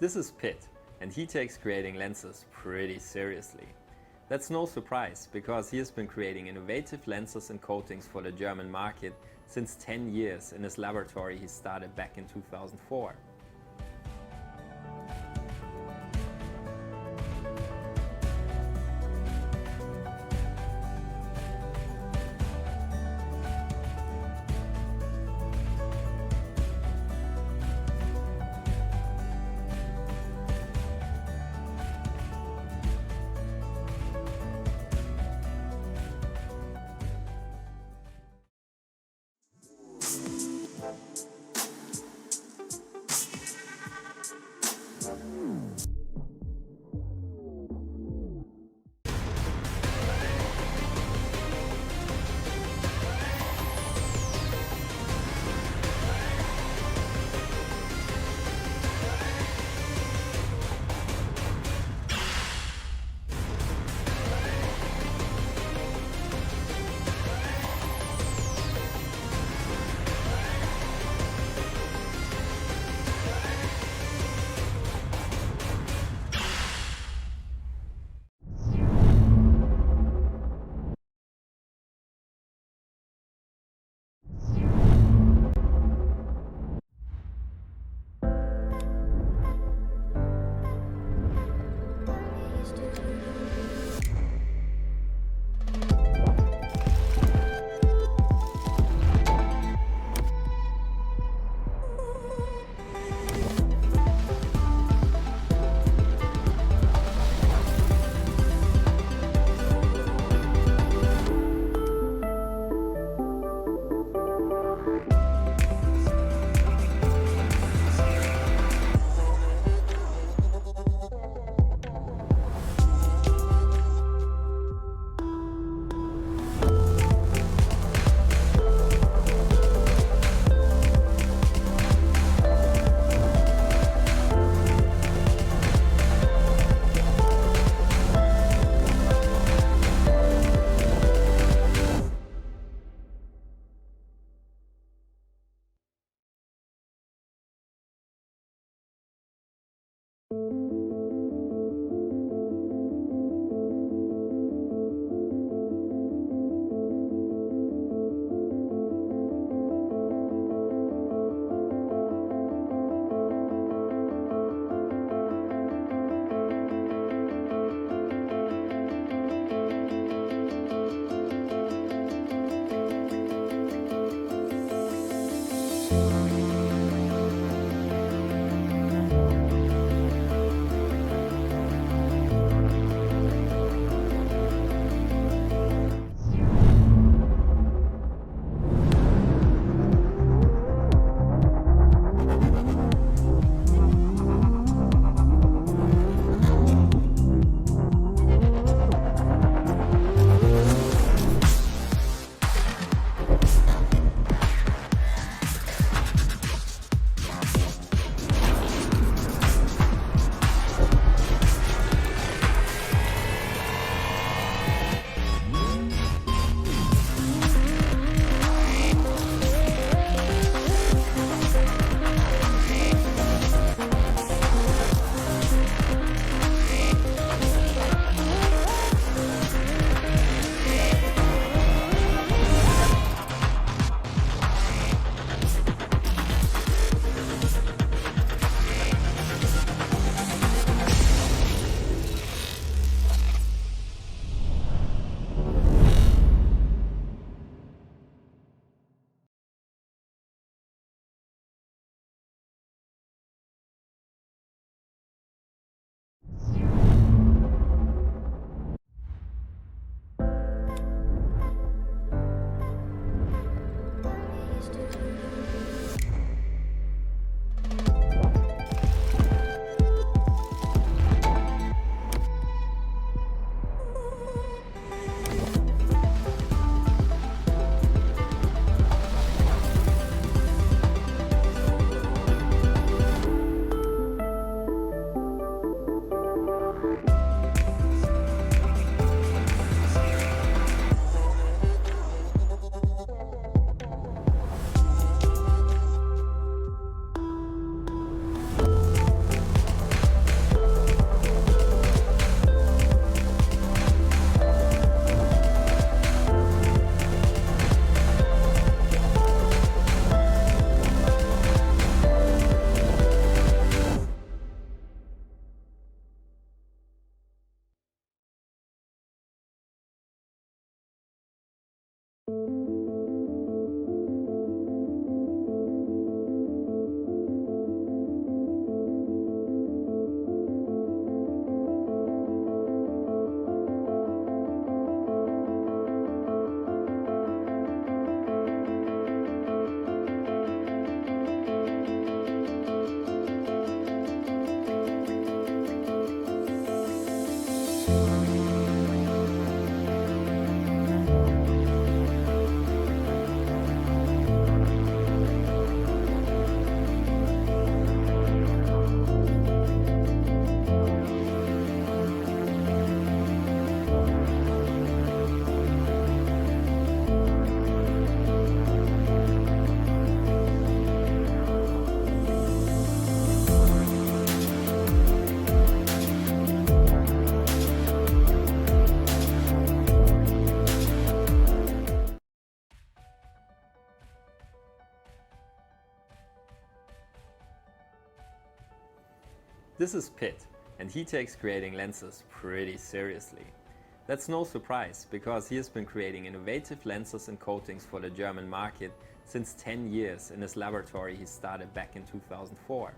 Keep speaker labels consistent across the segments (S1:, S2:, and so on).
S1: This is Pitt, and he takes creating lenses pretty seriously. That's no surprise, because he has been creating innovative lenses and coatings for the German market since 10 years in his laboratory he started back in 2004. This is Pitt, and he takes creating lenses pretty seriously. That's no surprise, because he has been creating innovative lenses and coatings for the German market since 10 years in his laboratory he started back in 2004.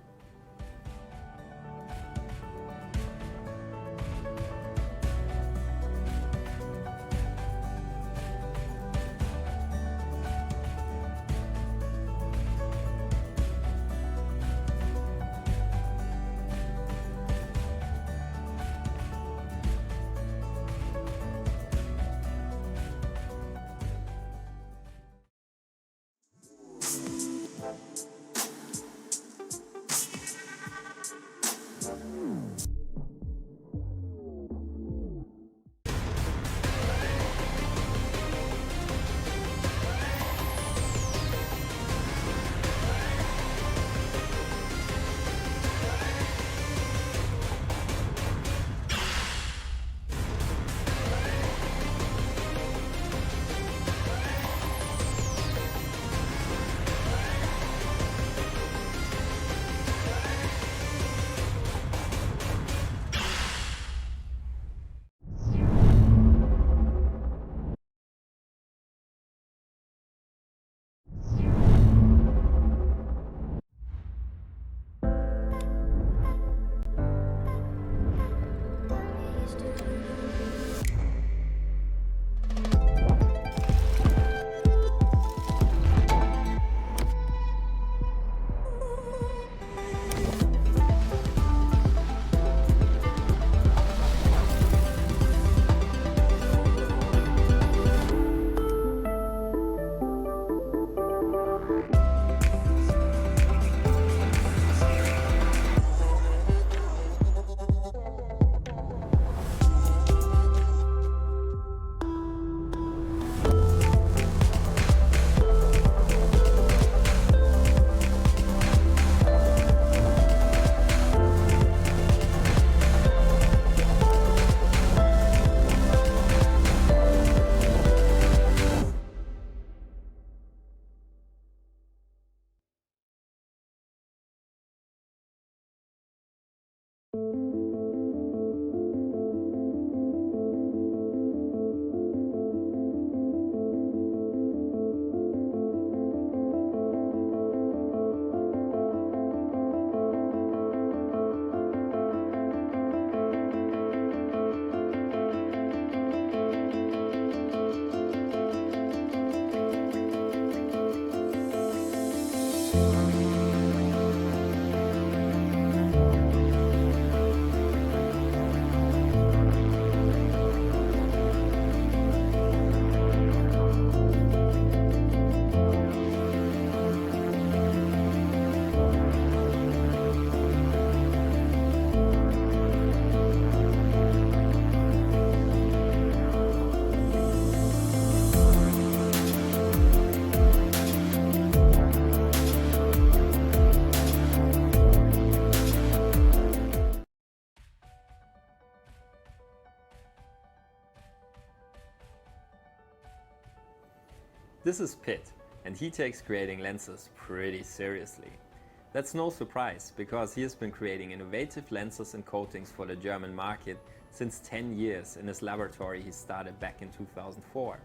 S1: This is Pitt, and he takes creating lenses pretty seriously. That's no surprise, because he has been creating innovative lenses and coatings for the German market since 10 years in his laboratory he started back in 2004.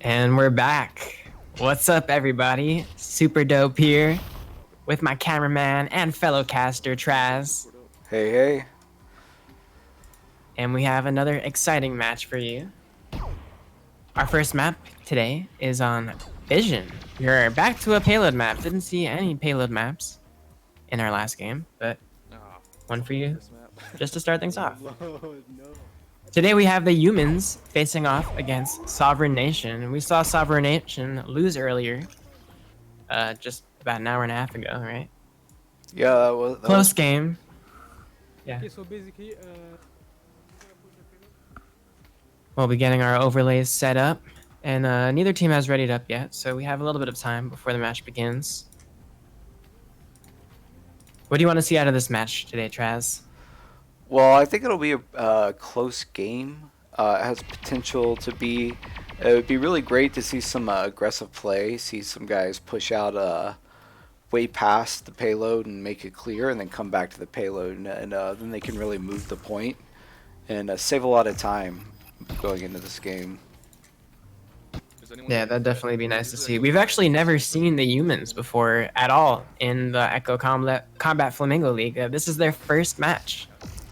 S2: And we're back. What's up, everybody? Super dope here with my cameraman and fellow caster, Traz.
S3: Hey, hey.
S2: And we have another exciting match for you. Our first map today is on Vision. We're back to a payload map. Didn't see any payload maps in our last game, but one for you just to start things off. Today we have the Humans facing off against Sovereign Nation. We saw Sovereign Nation lose earlier, just about an hour and a half ago, right?
S3: Yeah, that was
S2: Close game. Yeah.
S4: Okay, so basically,
S2: We'll be getting our overlays set up, and neither team has readied up yet, so we have a little bit of time before the match begins. What do you want to see out of this match today, Traz?
S3: Well, I think it'll be a close game. It has potential to be. It would be really great to see some aggressive play, see some guys push out way past the payload and make it clear, and then come back to the payload, and then they can really move the point and save a lot of time going into this game.
S2: Yeah, that'd definitely be nice to see. We've actually never seen the Humans before at all in the Echo Combat Flamingo League. This is their first match.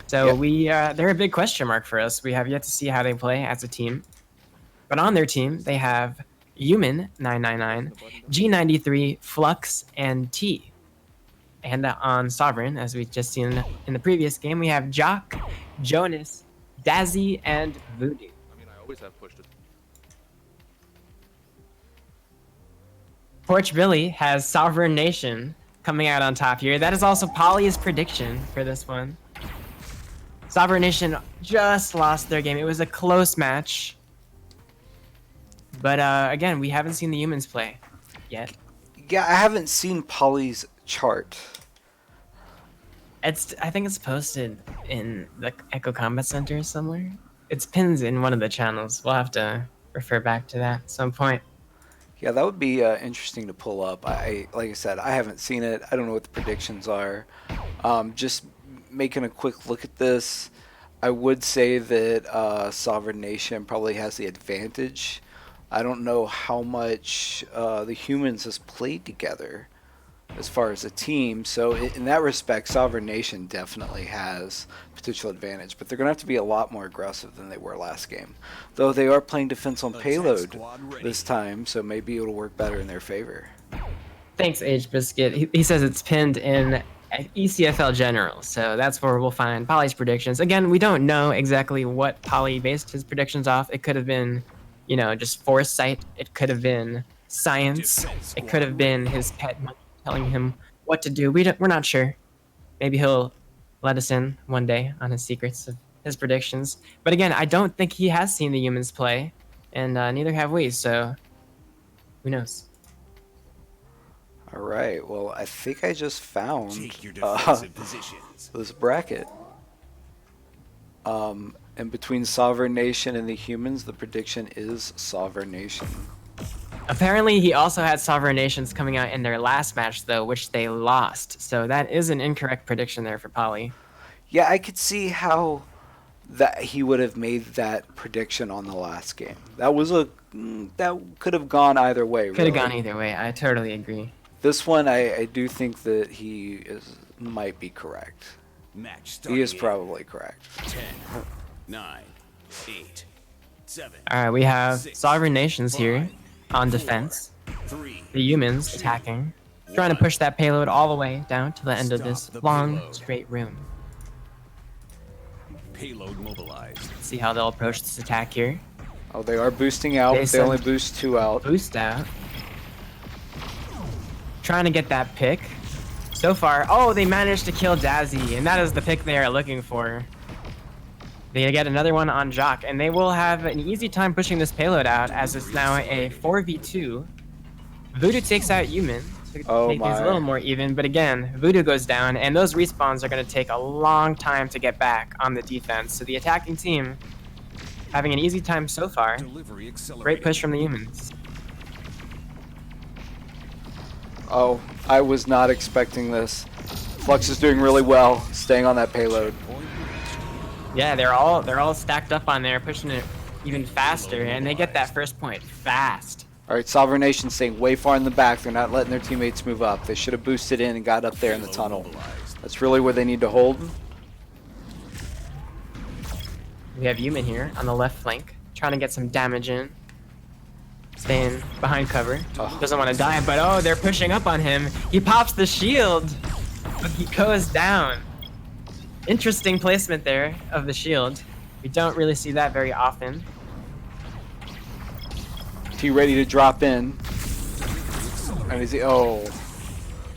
S2: So
S3: Yeah.
S2: they're a big question mark for us. We have yet to see how they play as a team. But on their team, they have Human 999, G93, Flux, and T. And on Sovereign, as we just seen in the previous game, we have Jock, Jonas, Dazzy, and Voodoo.
S5: I mean, I always have pushed it.
S2: Porch Billy has Sovereign Nation coming out on top here. That is also Polly's prediction for this one. Sovereign Nation just lost their game. It was a close match. But again, we haven't seen the Humans play yet.
S3: Yeah, I haven't seen Polly's chart.
S2: I think it's posted in the Echo Combat Center somewhere. It's pinned in one of the channels. We'll have to refer back to that at some point.
S3: Yeah, that would be interesting to pull up. Like I said, I haven't seen it. I don't know what the predictions are. Just making a quick look at this, I would say that Sovereign Nation probably has the advantage. I don't know how much the Humans has played together as far as a team. So in that respect, Sovereign Nation definitely has potential advantage. But they're going to have to be a lot more aggressive than they were last game. Though they are playing defense on payload this time, so maybe it'll work better in their favor.
S2: Thanks, Age Biscuit. He says it's pinned in ECFL General, so that's where we'll find Polly's predictions. Again, we don't know exactly what Polly based his predictions off. It could have been, you know, just foresight. It could have been science. It could have been his pet monkey telling him what to do. We're not sure. Maybe he'll let us in one day on his secrets of his predictions. But again, I don't think he has seen the Humans play, and neither have we, so who knows?
S3: All right. Well, I think I just found
S6: Take your defensive positions.
S3: this bracket. And between Sovereign Nation and the Humans, the prediction is Sovereign Nation.
S2: Apparently, he also had Sovereign Nations coming out in their last match, though, which they lost. So that is an incorrect prediction there for Polly.
S3: Yeah, I could see how that he would have made that prediction on the last game. That could have gone either way.
S2: Could have gone either way. I totally agree.
S3: This one, I do think that he might be correct.
S6: Match
S3: He is
S6: starting
S3: probably correct.
S6: 10, 9, 8, 7.
S2: All right, we have
S6: 6,
S2: Sovereign Nations here
S6: 5,
S2: on
S6: 4,
S2: defense.
S6: 3.
S2: The Humans attacking, trying to push that payload all the way down to the end of this
S6: Stop the
S2: long,
S6: payload.
S2: straight room.
S6: Payload mobilized.
S2: See how they'll approach this attack here.
S3: Oh, they are boosting out. They
S2: sent
S3: only boost 2 out.
S2: Boost out. Trying to get that pick. So far, oh, they managed to kill Dazzy, and that is the pick they are looking for. They get another one on Jock, and they will have an easy time pushing this payload out, as it's now a 4v2. Voodoo takes out Human to
S3: Oh
S2: make things a
S3: my.
S2: little more even, but again, Voodoo goes down, and those respawns are going to take a long time to get back on the defense. So the attacking team having an easy time so far.
S6: Delivery accelerated.
S2: Great push from the Humans.
S3: Oh, I was not expecting this. Flux is doing really well, staying on that payload.
S2: Yeah, they're all stacked up on there, pushing it even faster, and they get that first point fast.
S3: All right, Sovereign Nation staying way far in the back. They're not letting their teammates move up. They should have boosted in and got up there in the tunnel. That's really where they need to hold.
S2: We have Human here on the left flank, trying to get some damage in. Staying behind cover. Doesn't want to die, but oh, they're pushing up on him. He pops the shield, but he goes down. Interesting placement there of the shield. We don't really see that very often.
S3: T ready to drop in. And is he? Oh,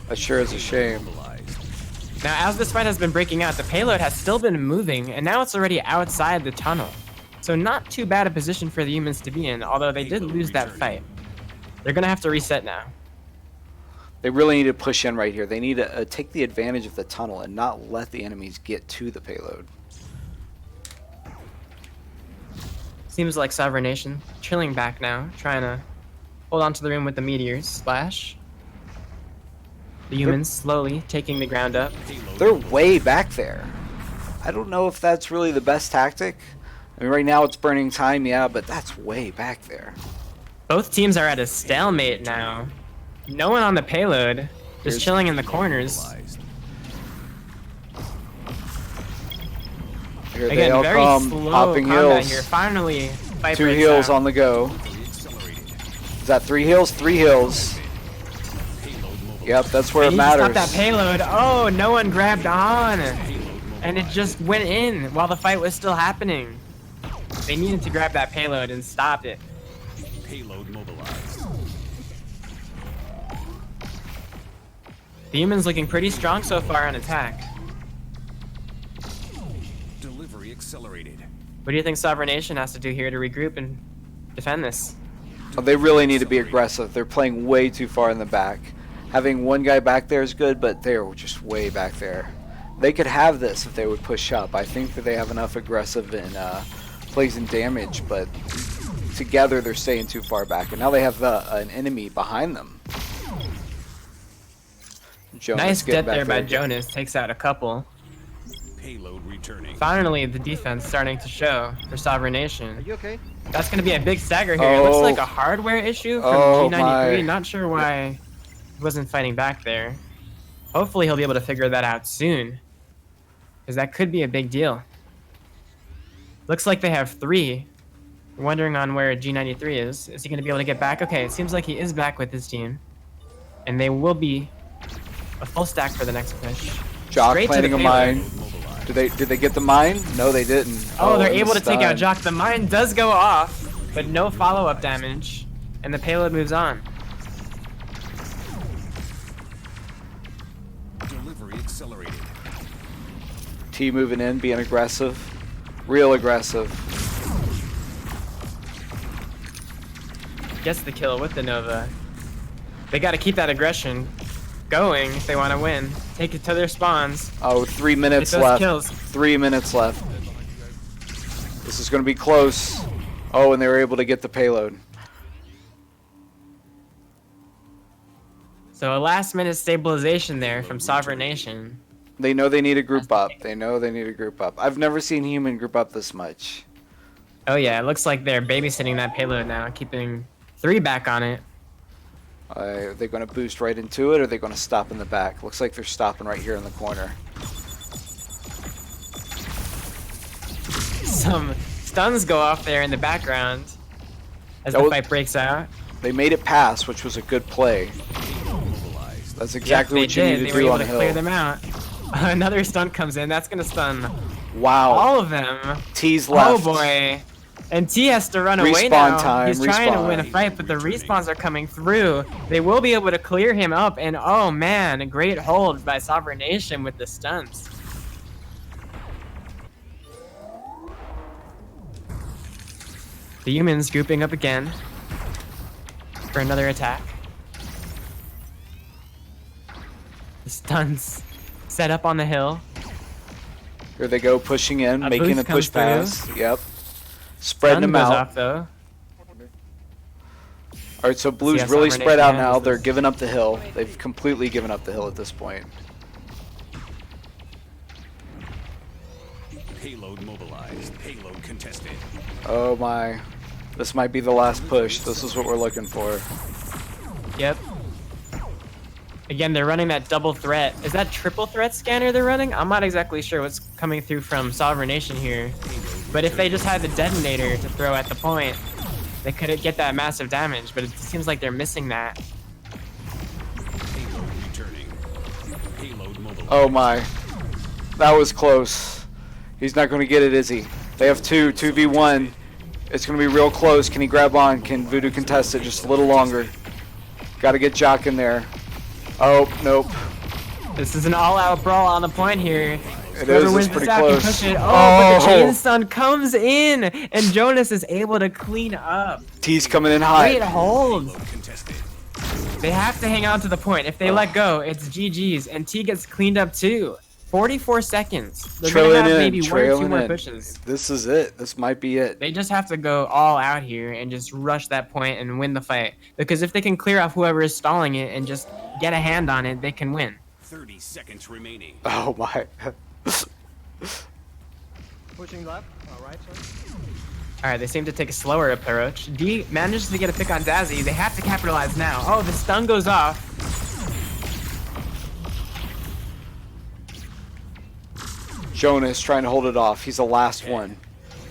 S3: that sure is a shame.
S2: Now, as this fight has been breaking out, the payload has still been moving, and now it's already outside the tunnel. So not too bad a position for the Humans to be in, although they did lose that fight. They're gonna have to reset now.
S3: They really need to push in right here. They need to take the advantage of the tunnel and not let the enemies get to the payload.
S2: Seems like Sovereign Nation chilling back now, trying to hold on to the room with the meteors. Splash. The Humans slowly taking the ground up.
S3: They're way back there. I don't know if that's really the best tactic. I mean, right now it's burning time, yeah, but that's way back there.
S2: Both teams are at a stalemate now. No one on the payload, just chilling in the corners.
S3: Here they
S2: Again,
S3: all
S2: very
S3: come,
S2: slow
S3: popping
S2: combat
S3: heals.
S2: here. Finally, fight
S3: 2
S2: breaks
S3: heals
S2: out.
S3: on the go. Is that 3 heals? 3 heals. Yep, that's where it
S2: He just
S3: matters.
S2: got that payload. Oh, no one grabbed on. And it just went in while the fight was still happening. They needed to grab that payload and stopped it.
S6: Payload mobilized.
S2: The Humans looking pretty strong so far on attack.
S6: Delivery accelerated.
S2: What do you think Sovereign Nation has to do here to regroup and defend this?
S3: Oh, they really need to be aggressive. They're playing way too far in the back. Having one guy back there is good, but they're just way back there. They could have this if they would push up. I think that they have enough aggressive and plays and damage, but together they're staying too far back. And now they have an enemy behind them. Jonas
S2: Nice
S3: getting
S2: get
S3: back
S2: there by Jonas. Takes out a couple.
S6: Payload returning.
S2: Finally, the defense starting to show for Sovereign Nation.
S4: Are you okay?
S2: That's going to be a big stagger here. It looks like a hardware issue from G93.
S3: my.
S2: Not sure why he wasn't fighting back there. Hopefully he'll be able to figure that out soon, because that could be a big deal. Looks like they have 3. Wondering on where G93 is. Is he going to be able to get back? Okay, it seems like he is back with his team. And they will be a full stack for the next push.
S3: Jock
S2: Straight to
S3: planting
S2: the
S3: a
S2: payload.
S3: mine. Did they get the mine? No, they didn't.
S2: Oh, they're
S3: and
S2: able to
S3: the
S2: take out
S3: stun.
S2: Jock. The mine does go off, but no follow-up damage. And the payload moves on.
S6: Delivery accelerated.
S3: T moving in, being aggressive. Real aggressive.
S2: Gets the kill with the Nova. They got to keep that aggression going if they want to win. Take it to their spawns.
S3: Oh, 3 minutes
S2: Get those
S3: left.
S2: kills.
S3: 3 minutes left. This is going to be close. Oh, and they were able to get the payload.
S2: So a last-minute stabilization there from Sovereign Nation.
S3: They know they need to group up. They know they need to group up. I've never seen human group up this much.
S2: Oh yeah, it looks like they're babysitting that payload now, keeping 3 back on it.
S3: Are they going to boost right into it, or are they going to stop in the back? Looks like they're stopping right here in the corner.
S2: Some stuns go off there in the background as the
S3: That was-
S2: fight breaks out.
S3: They made it pass, which was a good play.
S6: Mobilized.
S3: That's exactly
S2: Yep,
S3: what
S2: they
S3: you
S2: did.
S3: need
S2: They
S3: to
S2: were
S3: do
S2: able
S3: on
S2: to
S3: a
S2: clear
S3: hill.
S2: them out. Another stun comes in. That's gonna stun
S3: Wow.
S2: all of them.
S3: T's
S2: Oh
S3: left.
S2: boy. And T has to run away
S3: Respawn
S2: now.
S3: time,
S2: He's trying to
S3: respawn.
S2: win a fight, but the respawns are coming through. They will be able to clear him up, and oh man, a great hold by Sovereign Nation with the stuns. The humans grouping up again for another attack. The stuns set up on the hill.
S3: Here they go, pushing in,
S2: A
S3: making
S2: boost
S3: a push
S2: comes
S3: pass. Yep. Spreading
S2: Stun
S3: them
S2: goes
S3: out.
S2: off though.
S3: All right, so blue's
S2: how
S3: really
S2: Sovereign
S3: spread
S2: Nation
S3: out now.
S2: handles
S3: They're
S2: this.
S3: giving up the hill. They've completely given up the hill at this point.
S6: Payload mobilized. Payload contested.
S3: Oh my. This might be the last push. This is what we're looking for.
S2: Yep. Again, they're running that double threat. Is that triple threat scanner they're running? I'm not exactly sure what's coming through from Sovereign Nation here. But if they just had the detonator to throw at the point, they could get that massive damage. But it seems like they're missing that.
S6: Payload returning. Payload mobilized.
S3: Oh my. That was close. He's not going to get it, is he? They have 2v1. It's going to be real close. Can he grab on? Can Voodoo contest it just a little longer? Got to get Jock in there. Oh, nope.
S2: This is an all-out brawl on the point here.
S3: It
S2: Whoever
S3: is.
S2: wins
S3: It's
S2: this
S3: pretty
S2: out can
S3: close.
S2: push it. But the
S3: Oh.
S2: Chain Stun comes in, and Jonas is able to clean up.
S3: T's coming in
S2: Great
S3: high.
S2: hold.
S6: Payload contested.
S2: They have to hang on to the point. If they let go, it's GG's, and T gets cleaned up too. 44 seconds. They're gonna
S3: Trailing
S2: have
S3: in.
S2: maybe 1 or 2
S3: Trailing
S2: more
S3: in.
S2: pushes.
S3: This is it. This might be it.
S2: They just have to go all out here and just rush that point and win the fight. Because if they can clear off whoever is stalling it and just get a hand on it, they can win.
S6: 30 seconds remaining.
S3: Oh my.
S4: Pushing left. All right, sir.
S2: Alright, they seem to take a slower approach. D manages to get a pick on Dazzy. They have to capitalize now. Oh, the stun goes off.
S3: Jonas trying to hold it off. He's the last one.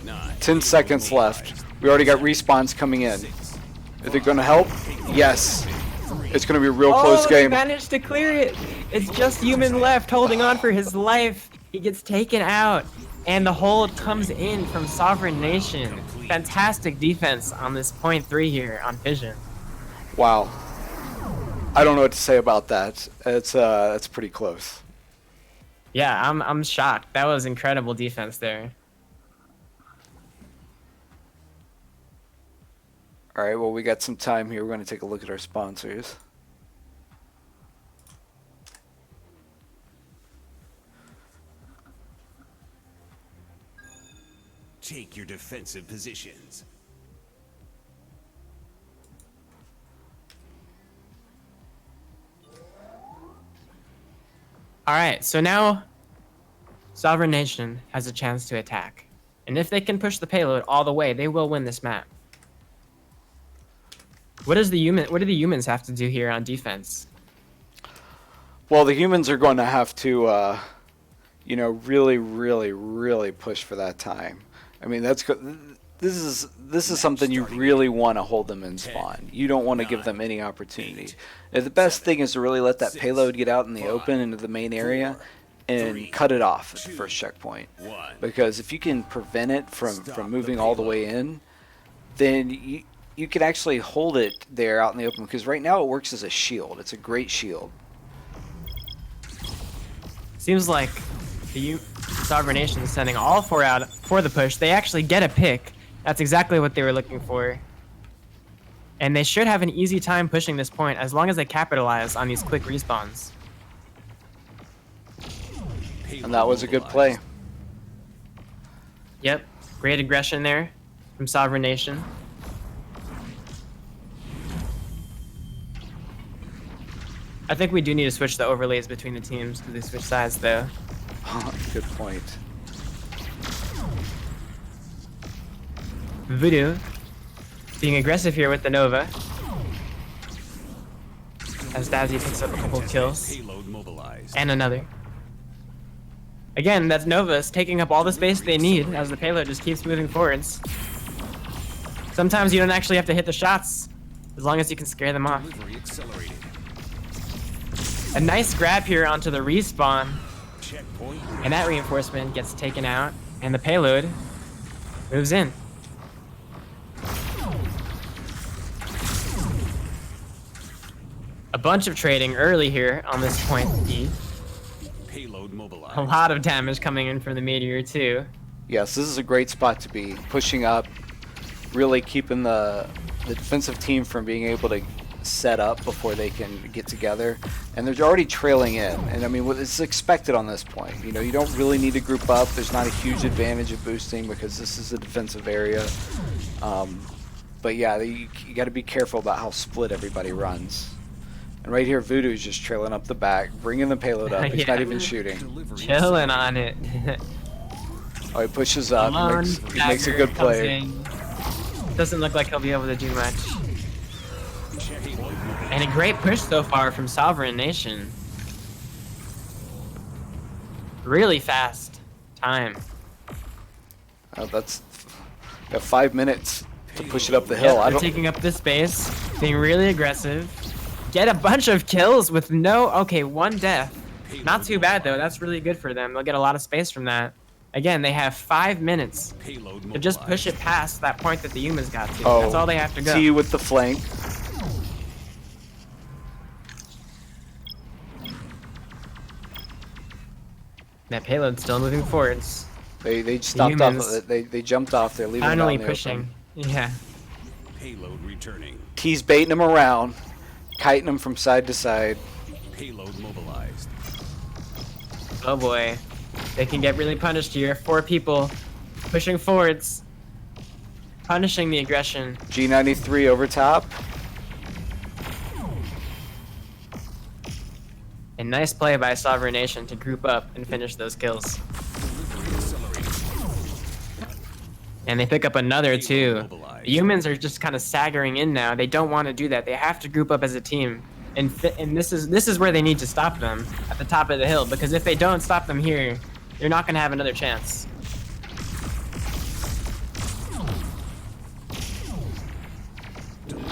S6: 9.
S3: 10 seconds left. We already got respawns coming in. Is it going to help? Yes. It's going to be a real close
S2: They
S3: game.
S2: managed to clear it. It's just Human left holding on for his life. He gets taken out. And the hold comes in from Sovereign Nation. Fantastic defense on this point 3 here on Vision.
S3: Wow. I don't know what to say about that. It's pretty close.
S2: Yeah, I'm shocked. That was incredible defense there.
S3: All right, well, we got some time here. We're going to take a look at our sponsors.
S6: Take your defensive positions.
S2: Alright, so now Sovereign Nation has a chance to attack. And if they can push the payload all the way, they will win this map. What do the humans have to do here on defense?
S3: Well, the humans are going to have to, really, really, really push for that time. I mean, this is something you really want to hold them in spawn. You don't want to give them any opportunity. Now, the best thing is to really let that payload get out in the open into the main area and cut it off at the first checkpoint. Because if you can prevent it from moving all the way in, then you can actually hold it there out in the open. Because right now it works as a shield. It's a great shield.
S2: Seems like the Sovereign Nation is sending all 4 out for the push. They actually get a pick. That's exactly what they were looking for. And they should have an easy time pushing this point as long as they capitalize on these quick respawns.
S3: And that was a good play.
S2: Yep, great aggression there from Sovereign Nation. I think we do need to switch the overlays between the teams because they switch sides though.
S3: Good point.
S2: Voodoo being aggressive here with the Nova. As Dazzy picks up a couple of kills.
S6: Payload mobilized.
S2: And another. Again, that's Nova's taking up all the space they need as the payload just keeps moving forwards. Sometimes you don't actually have to hit the shots as long as you can scare them off.
S6: Delivery accelerated.
S2: A nice grab here onto the respawn.
S6: Checkpoint.
S2: And that reinforcement gets taken out, and the payload moves in. A bunch of trading early here on this point E.
S6: Payload mobilized.
S2: A lot of damage coming in from the meteor too.
S3: Yes, this is a great spot to be. Pushing up, really keeping the defensive team from being able to set up before they can get together. And they're already trailing in. And I mean, it's expected on this point. You know, you don't really need to group up. There's not a huge advantage of boosting because this is a defensive area. But yeah, you got to be careful about how split everybody runs. And right here, Voodoo's just trailing up the back, bringing the payload up. He's
S2: Yeah.
S3: not even shooting.
S6: Delivery
S2: Chilling on it.
S3: Oh, he pushes up.
S2: Alone,
S3: He makes a
S2: dagger
S3: good
S2: comes
S3: play.
S2: in. Doesn't look like he'll be able to do much.
S6: Check point.
S2: And a great push so far from Sovereign Nation. Really fast time.
S3: That's got 5 minutes to push it up the hill.
S2: Yep,
S3: I
S2: they're
S3: don't.
S2: taking up this space, being really aggressive. Get a bunch of kills with one death. Not too bad though, that's really good for them. They'll get a lot of space from that. Again, they have 5 minutes
S6: Payload
S2: to just push it
S6: mobilized.
S2: past that point that the humans got to.
S3: Oh,
S2: That's all they have to go.
S3: T with the flank.
S2: That payload's still moving forwards.
S3: They stopped off.
S2: humans
S3: They jumped off. They're leaving. it
S2: Finally
S3: out in the
S2: pushing.
S3: open.
S2: Yeah.
S6: Payload returning.
S3: T's baiting him around, kiting him from side to side.
S6: Payload mobilized.
S2: Oh boy. They can get really punished here. 4 people pushing forwards. Punishing the aggression.
S3: G93 over top.
S2: A nice play by Sovereign Nation to group up and finish those kills.
S6: Delivery accelerated.
S2: And they pick up another too. The humans are just kind of staggering in now. They don't want to do that. They have to group up as a team. And this is where they need to stop them, at the top of the hill, because if they don't stop them here, they're not going to have another chance.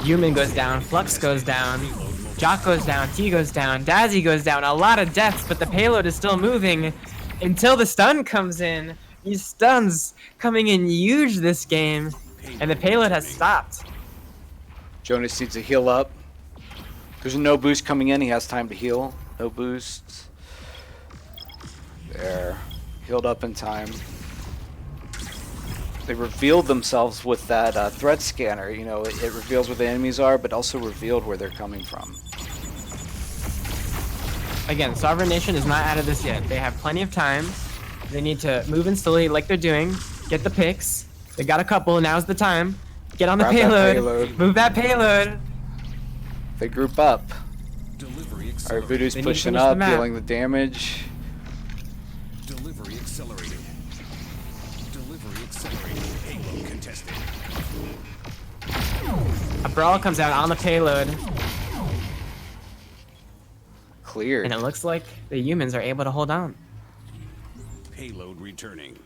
S2: Human goes down, Flux goes down, Jock goes down, T goes down, Dazzy goes down. A lot of deaths, but the payload is still moving until the stun comes in. These stuns coming in huge this game, and the payload has stopped.
S3: Jonas needs to heal up. There's no boost coming in. He has time to heal. No boost. There. Healed up in time. They revealed themselves with that threat scanner. You know, it reveals where the enemies are, but also revealed where they're coming from.
S2: Again, Sovereign Nation is not out of this yet. They have plenty of time. They need to move in slowly like they're doing. Get the picks. They got a couple. Now's the time. Get on the
S3: Grab that
S2: payload.
S3: payload.
S2: Move that payload.
S3: They group up.
S6: Delivery
S3: Alright,
S6: accelerated.
S3: Voodoo's
S2: They need to
S3: pushing
S2: finish the
S3: up,
S2: map.
S3: dealing the damage.
S6: Delivery accelerated. Delivery accelerated. Payload contested.
S2: A brawl comes out on the payload,
S3: Cleared.
S2: and it looks like the humans are able to hold on.
S6: Payload returning.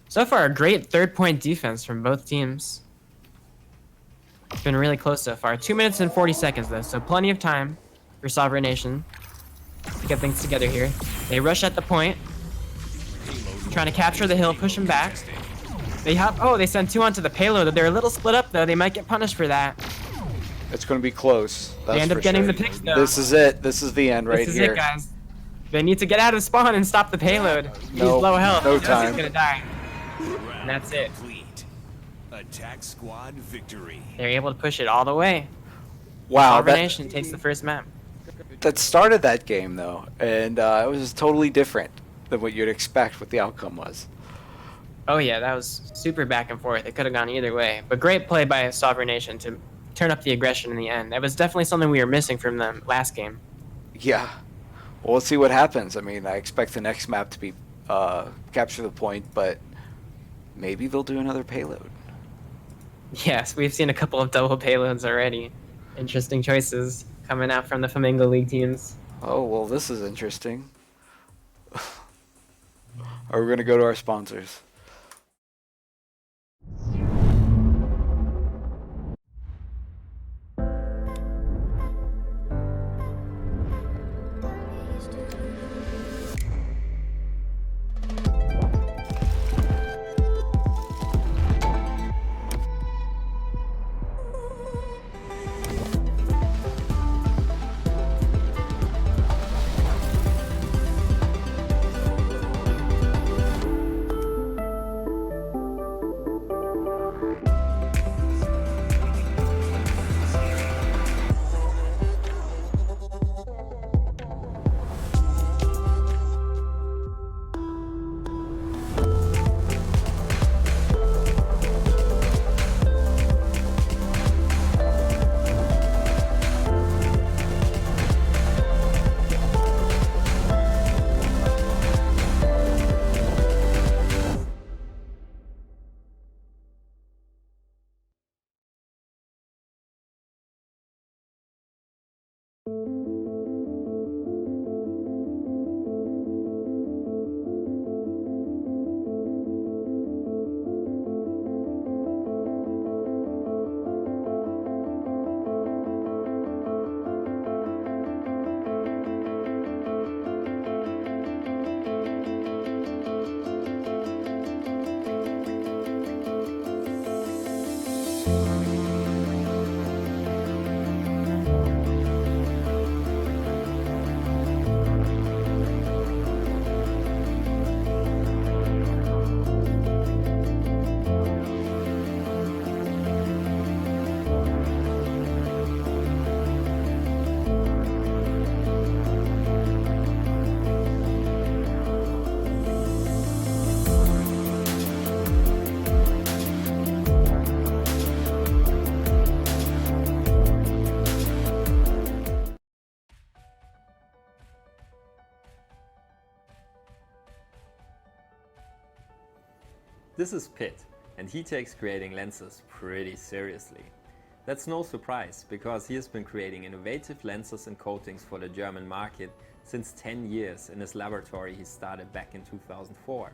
S2: So far, a great third-point defense from both teams. It's been really close so far. 2 minutes and 40 seconds, though, so plenty of time for Sovereign Nation to get things together here. They rush at the point,
S6: Payload
S2: trying to capture the hill, push him back. They hop. Oh, they send 2 onto the payload. They're a little split up, though. They might get punished for that.
S3: It's going to be close. That's
S2: They end
S3: for
S2: up getting
S3: sure.
S2: the picks, though.
S3: This is it. This is the end right
S2: This is
S3: here.
S2: it, guys. They need to get out of spawn and stop the payload. He's
S3: No-
S2: low health.
S3: no
S2: He knows
S3: time.
S2: He's gonna die.
S6: round
S2: that's it.
S6: complete. Attack squad victory.
S2: They're able to push it all the way.
S3: Wow,
S2: Sovereign
S3: that,
S2: Nation takes the first map.
S3: that started that game though, and it was totally different than what you'd expect what the outcome was.
S2: Oh yeah, that was super back and forth. It could have gone either way. But great play by Sovereign Nation to turn up the aggression in the end. That was definitely something we were missing from them last game.
S3: Yeah. Well, let's see what happens. I mean, I expect the next map to be capture the point, but maybe they'll do another payload.
S2: Yes, we've seen a couple of double payloads already. Interesting choices coming out from the Flamingo League teams.
S3: Oh, well, this is interesting. Are we going to go to our sponsors?
S1: This is Pitt, and he takes creating lenses pretty seriously. That's no surprise, because he has been creating innovative lenses and coatings for the German market since 10 years in his laboratory he started back in 2004.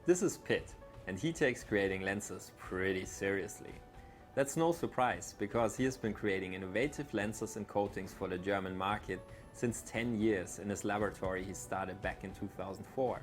S1: This is Pitt, and he takes creating lenses pretty seriously. That's no surprise, because he has been creating innovative lenses and coatings for the German market since 10 years in his laboratory he started back in 2004.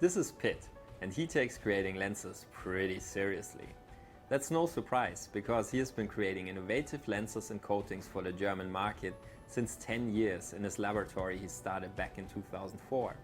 S1: This is Pitt, and he takes creating lenses pretty seriously. That's no surprise, because he has been creating innovative lenses and coatings for the German market since 10 years in his laboratory he started back in 2004.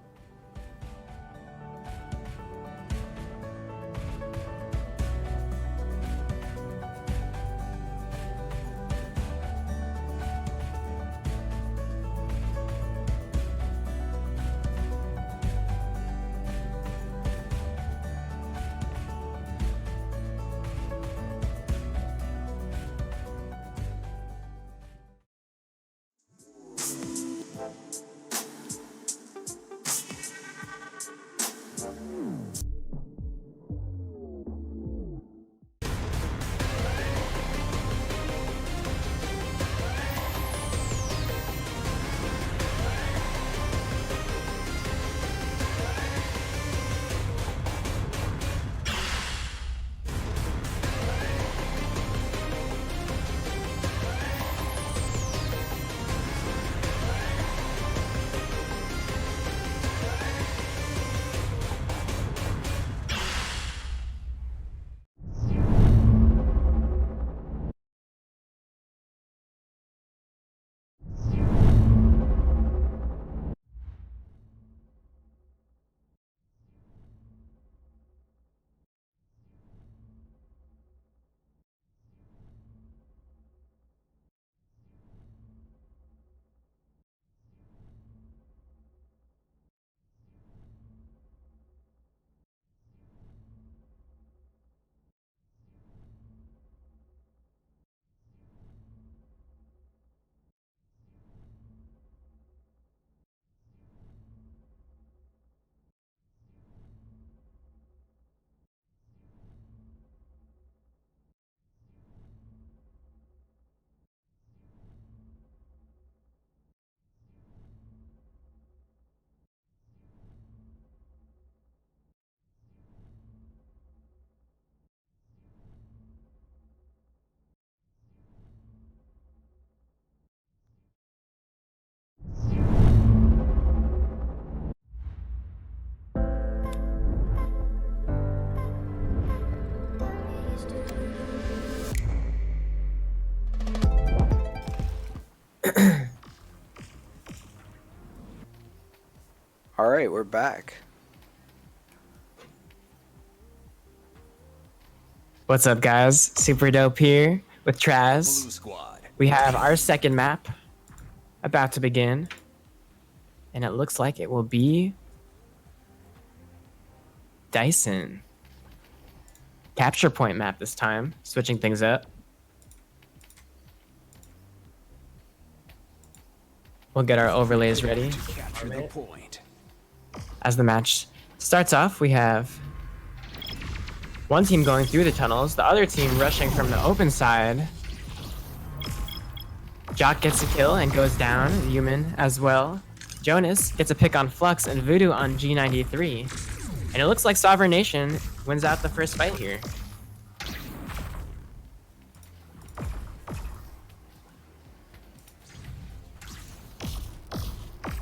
S3: All right, we're back.
S2: What's up, guys? Super Dope here with Traz.
S6: Blue squad.
S2: We have our second map about to begin, and it looks like it will be Dyson. Capture point map this time, switching things up. We'll get our overlays ready.
S6: Capture the point.
S2: As the match starts off, we have one team going through the tunnels, the other team rushing from the open side. Jock gets a kill and goes down, Human as well. Jonas gets a pick on Flux and Voodoo on G93. And it looks like Sovereign Nation wins out the first fight here.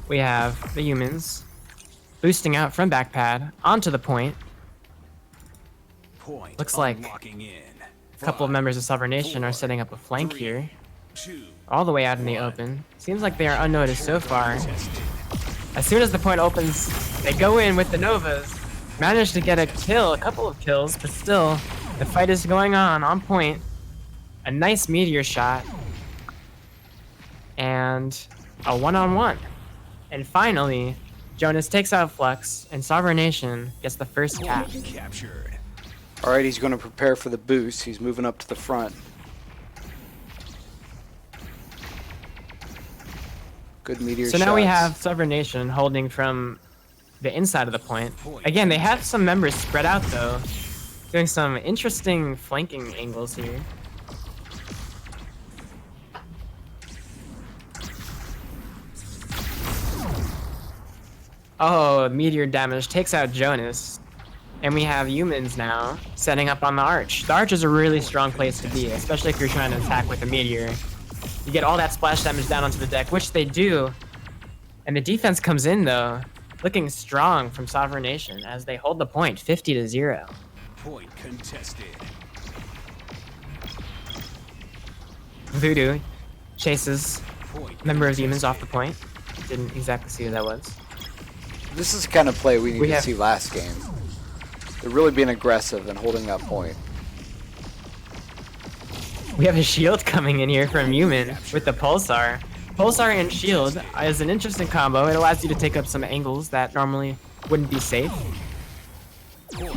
S2: We have the Humans boosting out from backpad onto the point.
S6: Point.
S2: Looks like
S6: Unlocking in.
S2: a couple of members of Sovereign Nation are setting up a flank here,
S6: 2.
S2: all the way out in the open. Seems like they are unnoticed so far. As soon as the point opens, they go in with the Novas. Manage to get a kill, a couple of kills, but still, the fight is going on point. A nice meteor shot. And a one-on-one. And finally, Jonas takes out Flux, and Sovereign Nation gets the first cap.
S6: Captured.
S3: All right, he's going to prepare for the boost. He's moving up to the front. Good meteor
S2: So now we
S3: shots.
S2: have Sovereign Nation holding from the inside of the point. Again, they have some members spread out though, doing some interesting flanking angles here. Oh, meteor damage takes out Jonas. And we have Humans now setting up on the arch. The arch is a really strong place to be, especially if you're trying to attack with a meteor. You get all that splash damage down onto the deck, which they do. And the defense comes in though, looking strong from Sovereign Nation as they hold the point 50-0.
S6: Point contested.
S2: Voodoo chases
S6: Point.
S2: member of Humans off the point. Didn't exactly see who that was.
S3: This is the kind of play we need
S2: We
S3: to
S2: have-
S3: see last game. They're really being aggressive and holding that point.
S2: We have a shield coming in here from Human with the Pulsar. Pulsar and shield is an interesting combo. It allows you to take up some angles that normally wouldn't be safe.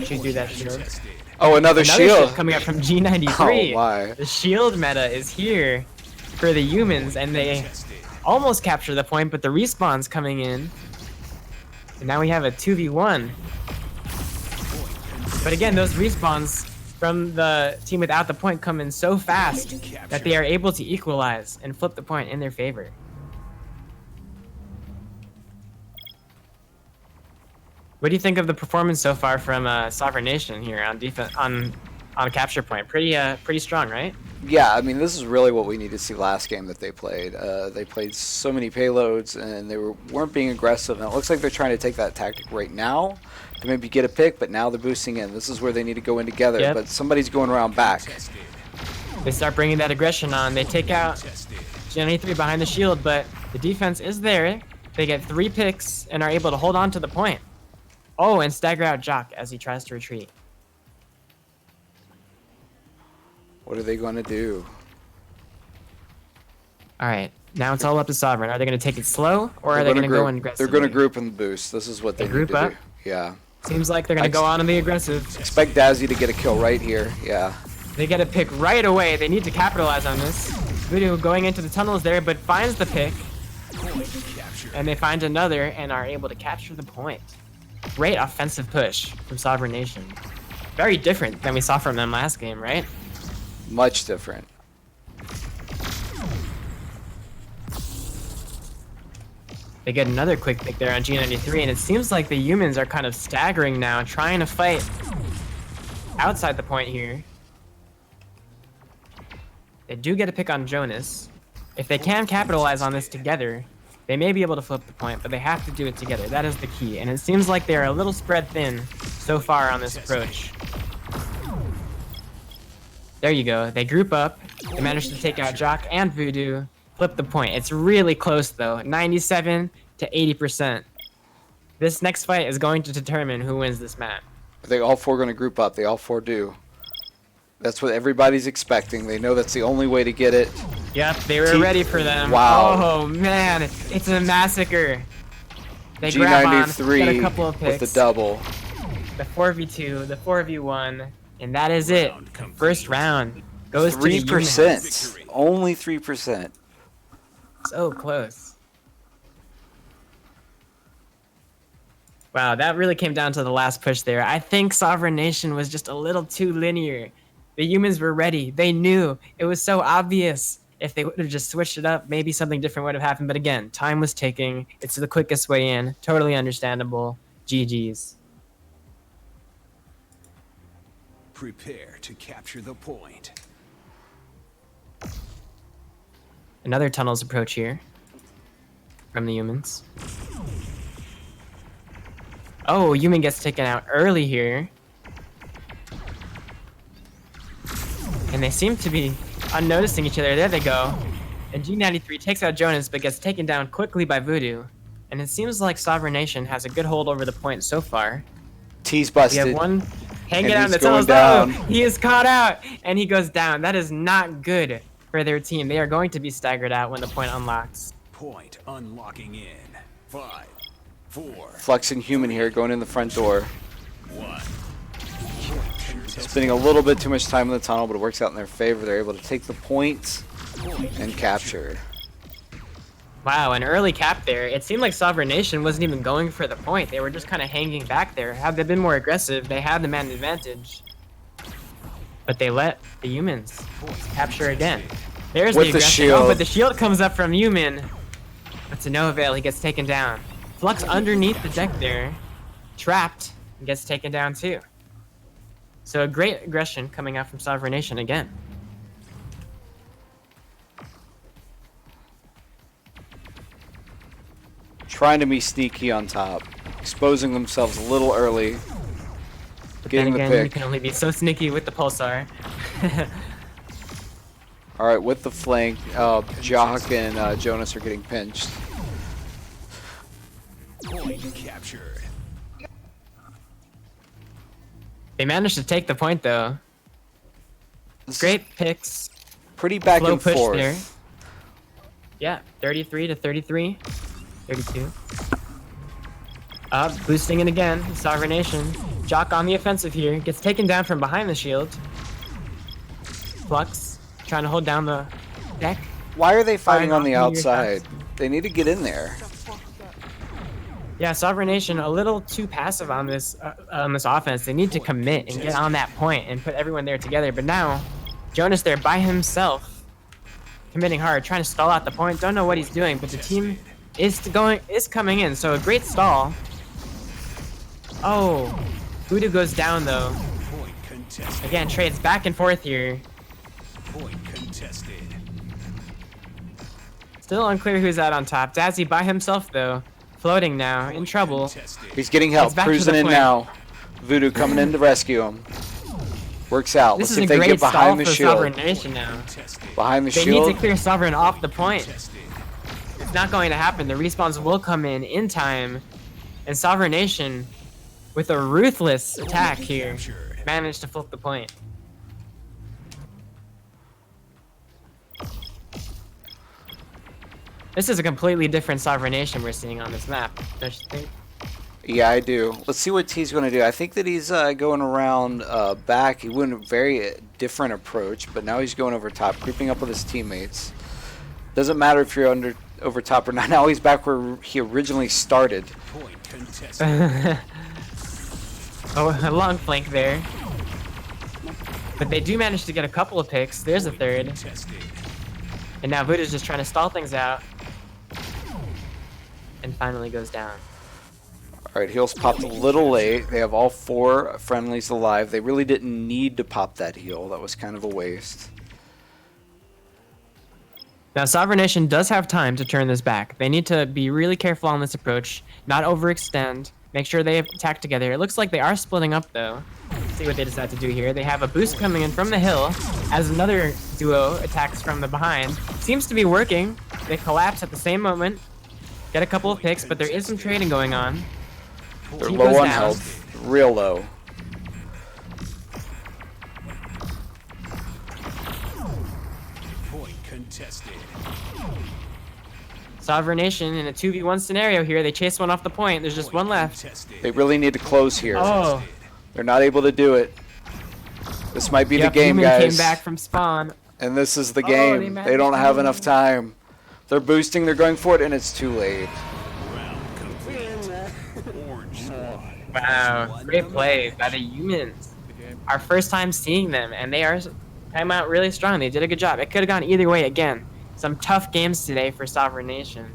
S2: Should do that shield.
S6: Contested.
S3: Oh, another
S2: Another
S3: shield.
S2: shield coming up from G93.
S3: Oh, my.
S2: The shield meta is here for the Humans, and they almost capture the point, but the respawn's coming in. And now we have a 2v1. But again, those respawns from the team without the point come in so fast that they are able to equalize and flip the point in their favor. What do you think of the performance so far from Sovereign Nation here on defense on capture point? Pretty strong, right?
S3: Yeah, I mean, this is really what we need to see last game that they played. They played so many payloads, and they weren't being aggressive. And it looks like they're trying to take that tactic right now to maybe get a pick, but now they're boosting in. This is where they need to go in together,
S2: Yep.
S3: but somebody's going around back.
S6: Contested.
S2: They start bringing that aggression on. They take out
S6: Contested.
S2: G93 behind the shield, but the defense is there. They get 3 picks and are able to hold on to the point. Oh, and stagger out Jock as he tries to retreat.
S3: What are they going to do?
S2: All right, now it's all up to Sovereign. Are they going to take it slow, or are they
S3: They're
S2: going to
S3: gonna
S2: go
S3: group-
S2: in aggressive?
S3: They're going to group and boost. This is what they
S2: They
S3: need
S2: group
S3: to
S2: up?
S3: do. Yeah.
S2: Seems like they're going to go on the aggressive.
S3: Expect Dazzy to get a kill right here. Yeah.
S2: They get a pick right away. They need to capitalize on this. Voodoo going into the tunnels there, but finds the pick.
S6: Point captured.
S2: And they find another and are able to capture the point. Great offensive push from Sovereign Nation. Very different than we saw from them last game, right?
S3: Much different.
S2: They get another quick pick there on G93, and it seems like the Humans are kind of staggering now, trying to fight outside the point here. They do get a pick on Jonas. If they can capitalize on this together, they may be able to flip the point, but they have to do it together. That is the key, and it seems like they are a little spread thin so far on this approach. There you go. They group up. They manage to take out Jock and Voodoo, flip the point. It's really close though, 97 to 80%. This next fight is going to determine who wins this map.
S3: I think all four are going to group up. They all four do. That's what everybody's expecting. They know that's the only way to get it.
S2: Yep, they were ready for them.
S3: Wow.
S2: Oh man, it's a massacre. They grab on, get a couple of
S3: G93
S2: picks.
S3: with the double.
S2: The 4v2, the 4v1, and that is it. First round goes to the humans.
S3: 3%. Only 3%.
S2: So close. Wow, that really came down to the last push there. I think Sovereign Nation was just a little too linear. The humans were ready. They knew. It was so obvious. If they would have just switched it up, maybe something different would have happened. But again, time was ticking. It's the quickest way in. Totally understandable. GG's.
S6: Prepare to capture the point.
S2: Another tunnels approach here from the humans. Oh, human gets taken out early here. And they seem to be unnoticing each other. There they go. And G93 takes out Jonas, but gets taken down quickly by Voodoo. And it seems like Sovereign Nation has a good hold over the point so far.
S3: T's
S2: We
S3: busted.
S2: have one hanging
S3: And
S2: out in the
S3: he's going
S2: tunnels.
S3: down.
S2: Oh, he is caught out, and he goes down. That is not good for their team. They are going to be staggered out when the point unlocks.
S6: Point unlocking in. 5, 4,
S3: Flux and Human here going in the front door.
S6: 1.
S3: Spending a little bit too much time in the tunnel, but it works out in their favor. They're able to take the points and capture.
S2: Wow, an early cap there. It seemed like Sovereign Nation wasn't even going for the point. They were just kind of hanging back there. Had they been more aggressive, they had the man advantage. But they let the humans capture again. There's
S3: With
S2: the
S3: the
S2: aggression.
S3: shield.
S2: Oh, but the shield comes up from human. But to no avail, he gets taken down. Flux underneath the deck there, trapped, and gets taken down too. So a great aggression coming out from Sovereign Nation again.
S3: Trying to be sneaky on top. Exposing themselves a little early.
S2: But
S3: Getting
S2: then
S3: the
S2: again, you
S3: pick.
S2: can only be so sneaky with the pulsar.
S3: Alright, with the flank, Jock and Jonas are getting pinched.
S6: Point captured.
S2: They managed to take the point though.
S3: This is
S2: Great picks.
S3: pretty back
S2: Slow
S3: and
S2: push
S3: forth.
S2: there. Yeah, 33 to 33. 32. Up, boosting it again. Sovereign Nation. Jock on the offensive here. Gets taken down from behind the shield. Flux trying to hold down the deck.
S3: Why are they fighting on the
S2: Fine, off your
S3: outside?
S2: shots.
S3: They need to get in there.
S2: Yeah, Sovereign Nation a little too passive on this offense. They need to commit and get on that point and put everyone there together. But now, Jonas there by himself, committing hard, trying to stall out the point. Don't know what he's doing, but the team is coming in. So a great stall. Oh, Voodoo goes down though.
S6: Point contested.
S2: Again, trades back and forth here.
S6: Point contested.
S2: Still unclear who's out on top. Dazzy by himself though, floating now, in trouble.
S6: Contested.
S3: He's getting help.
S2: It's back to
S3: Cruising
S2: the
S3: in
S2: point.
S3: now. Voodoo coming in to rescue him. Works out.
S2: This
S3: Let's
S2: is
S3: see
S2: a
S3: if they
S2: great
S3: get
S2: stall
S3: behind
S2: for
S3: the shield.
S2: Sovereign Nation now.
S6: Contested.
S3: Behind the
S2: They
S3: shield.
S2: need to clear Sovereign off the point.
S6: Contested.
S2: It's not going to happen. The respawns will come in time. And Sovereign Nation, with a ruthless attack here,
S6: Captured.
S2: managed to flip the point. This is a completely different Sovereign Nation we're seeing on this map, don't you think?
S3: Yeah, I do. Let's see what T's going to do. I think that he's going around back. He went a very different approach, but now he's going over top, creeping up with his teammates. Doesn't matter if you're over top or not. Now he's back where he originally started.
S6: Point contested.
S2: Oh, a long flank there. But they do manage to get a couple of picks. There's a third.
S6: Contested.
S2: And now Voodoo's just trying to stall things out. And finally goes down.
S3: All right, heals popped a little late. They have all four friendlies alive. They really didn't need to pop that heal. That was kind of a waste.
S2: Now, Sovereign Nation does have time to turn this back. They need to be really careful on this approach, not overextend, make sure they attack together. It looks like they are splitting up, though. Let's see what they decide to do here. They have a boost coming in from the hill as another duo attacks from the behind. Seems to be working. They collapse at the same moment. Get a couple of picks, but there is some trading going on.
S3: They're
S2: Team
S3: low
S2: goes
S3: on
S2: down.
S3: health. Real low.
S6: Point contested.
S2: Sovereign Nation in a 2v1 scenario here. They chase one off the point. There's just one left.
S6: Contested.
S3: They really need to close here.
S2: Oh,
S3: They're not able to do it. This might be
S2: yep,
S3: the game,
S2: Human
S3: guys.
S2: came back from spawn.
S3: And this is the
S2: Oh,
S3: game.
S2: they
S3: They,
S2: managed
S3: don't
S2: to
S3: have
S2: win.
S3: enough time. They're boosting, they're going for it, and it's too late.
S6: Round complete. Orange squad.
S2: Wow, great play by the Humans. Our first time seeing them, and they are came out really strong. They did a good job. It could have gone either way again. Some tough games today for Sovereign Nation.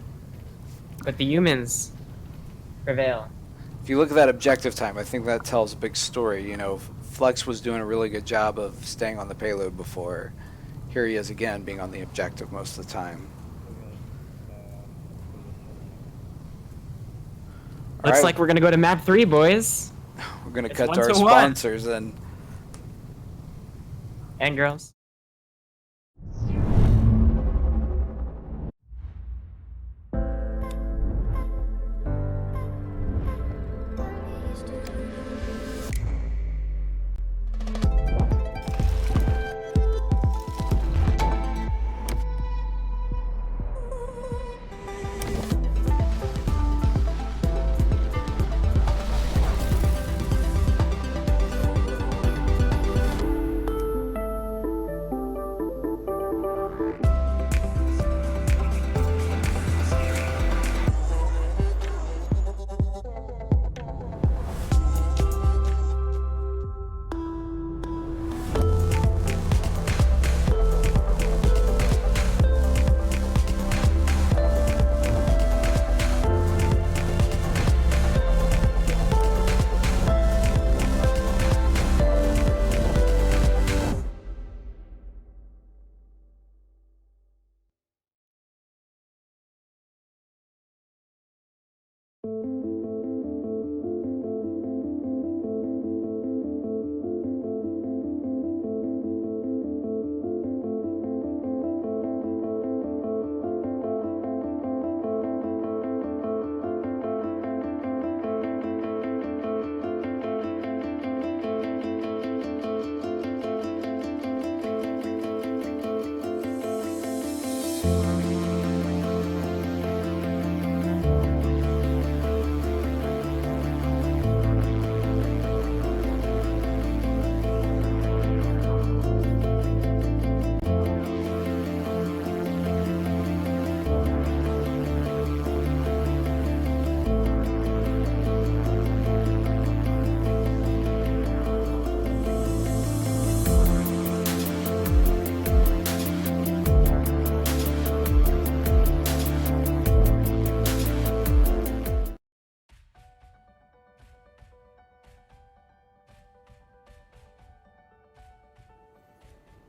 S2: But the Humans prevail.
S3: If you look at that objective time, I think that tells a big story. You know, Flex was doing a really good job of staying on the payload before. Here he is again, being on the objective most of the time.
S2: Looks
S3: Alright.
S2: like we're gonna go to map 3, boys
S3: We're going to
S2: It's
S3: cut to our
S2: 1-1.
S3: sponsors and
S2: and girls.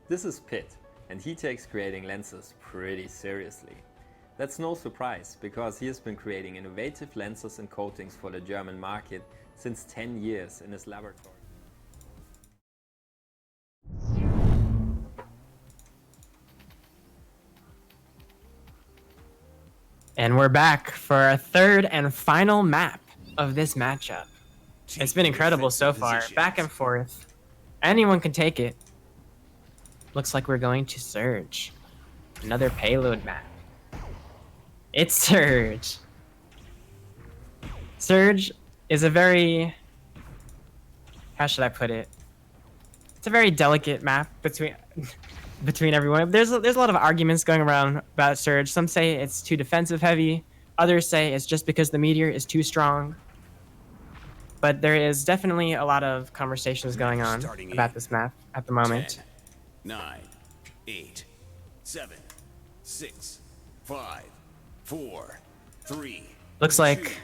S1: This is Pitt, and he takes creating lenses pretty seriously. That's no surprise, because he has been creating innovative lenses and coatings for the German market since 10 years in his laboratory.
S2: And we're back for our third and final map of this matchup. It's been incredible so far. Back and forth. Anyone can take it. Looks like we're going to Surge. Another payload map. It's Surge. Surge is a very... How should I put it? It's a very delicate map between everyone. There's a lot of arguments going around about Surge. Some say it's too defensive heavy. Others say it's just because the meteor is too strong. But there is definitely a lot of conversations going on about this map at the moment.
S6: 10, 9, 8, 7, 6, 5, 4, 3.
S2: Looks like